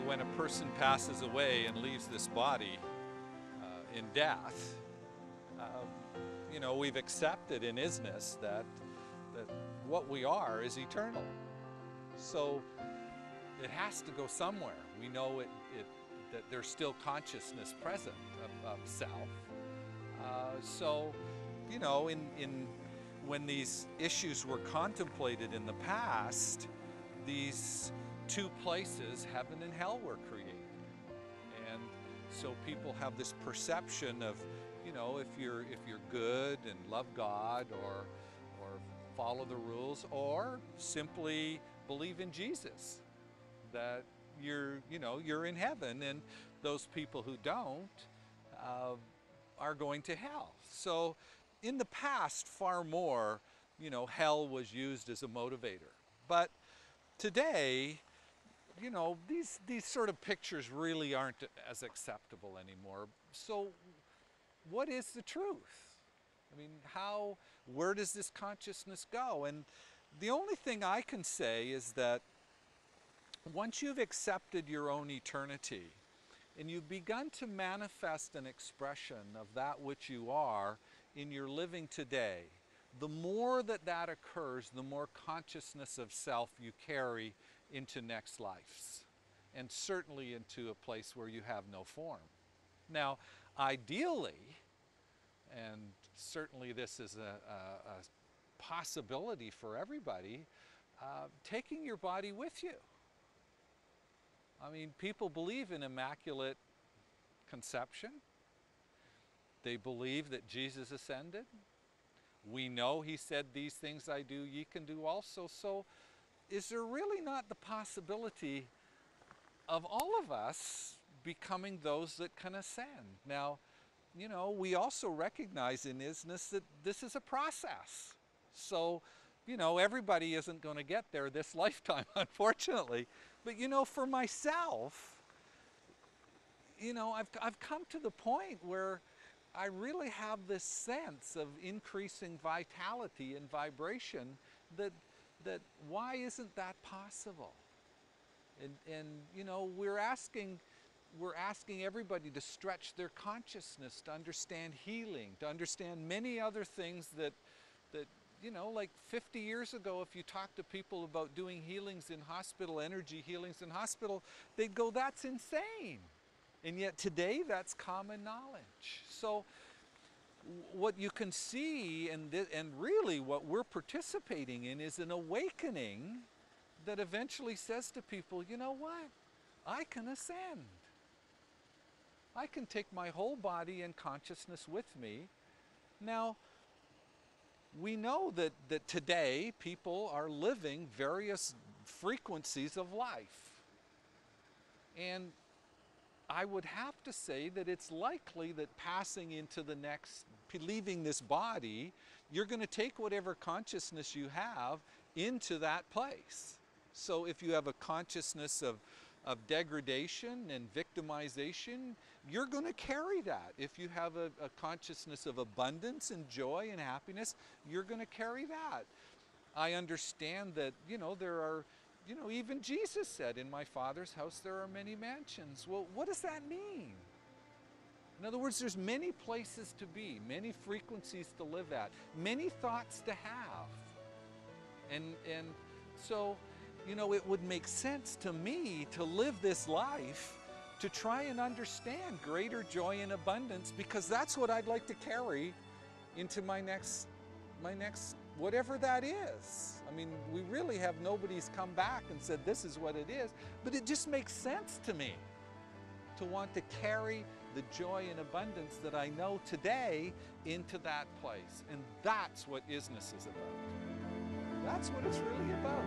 when a person passes away and leaves this body in death, we've accepted in isness that what we are is eternal. So it has to go somewhere. We know that there's still consciousness present of self. When these issues were contemplated in the past, these two places, heaven and hell, were created. And so people have this perception of, if you're good and love God, or follow the rules, or simply believe in Jesus, that you're in heaven, and those people who don't are going to hell. So in the past, far more, hell was used as a motivator. But today, these sort of pictures really aren't as acceptable anymore. So what is the truth? I mean, where does this consciousness go? And the only thing I can say is that once you've accepted your own eternity, and you've begun to manifest an expression of that which you are in your living today, the more that occurs, the more consciousness of self you carry into next lives, and certainly into a place where you have no form. Now, ideally, and certainly this is a possibility for everybody, taking your body with you. I mean, people believe in immaculate conception. They believe that Jesus ascended. We know he said, "These things I do, ye can do also." So is there really not the possibility of all of us becoming those that can ascend? Now, we also recognize in isness that this is a process. So, everybody isn't going to get there this lifetime, unfortunately. But, for myself, I've come to the point where I really have this sense of increasing vitality and vibration that why isn't that possible? And we're asking everybody to stretch their consciousness, to understand healing, to understand many other things that like 50 years ago, if you talk to people about doing healings in hospital, energy healings in hospital, they'd go, "That's insane." And yet today, that's common knowledge. So what you can see, and really what we're participating in, is an awakening that eventually says to people, you know what? I can ascend. I can take my whole body and consciousness with me. Now, we know that today people are living various frequencies of life. And I would have to say that it's likely that passing into the next, leaving this body, you're going to take whatever consciousness you have into that place. So if you have a consciousness of degradation and victimization, you're going to carry that. If you have a consciousness of abundance and joy and happiness, you're going to carry that. I understand that, there are, even Jesus said, "In my Father's house there are many mansions." Well, what does that mean? In other words, there's many places to be, many frequencies to live at, many thoughts to have. And so, it would make sense to me to live this life to try and understand greater joy and abundance, because that's what I'd like to carry into my next whatever that is. I mean, we really have, nobody's come back and said this is what it is, but it just makes sense to me to want to carry the joy and abundance that I know today into that place. And that's what isness is about. That's what it's really about.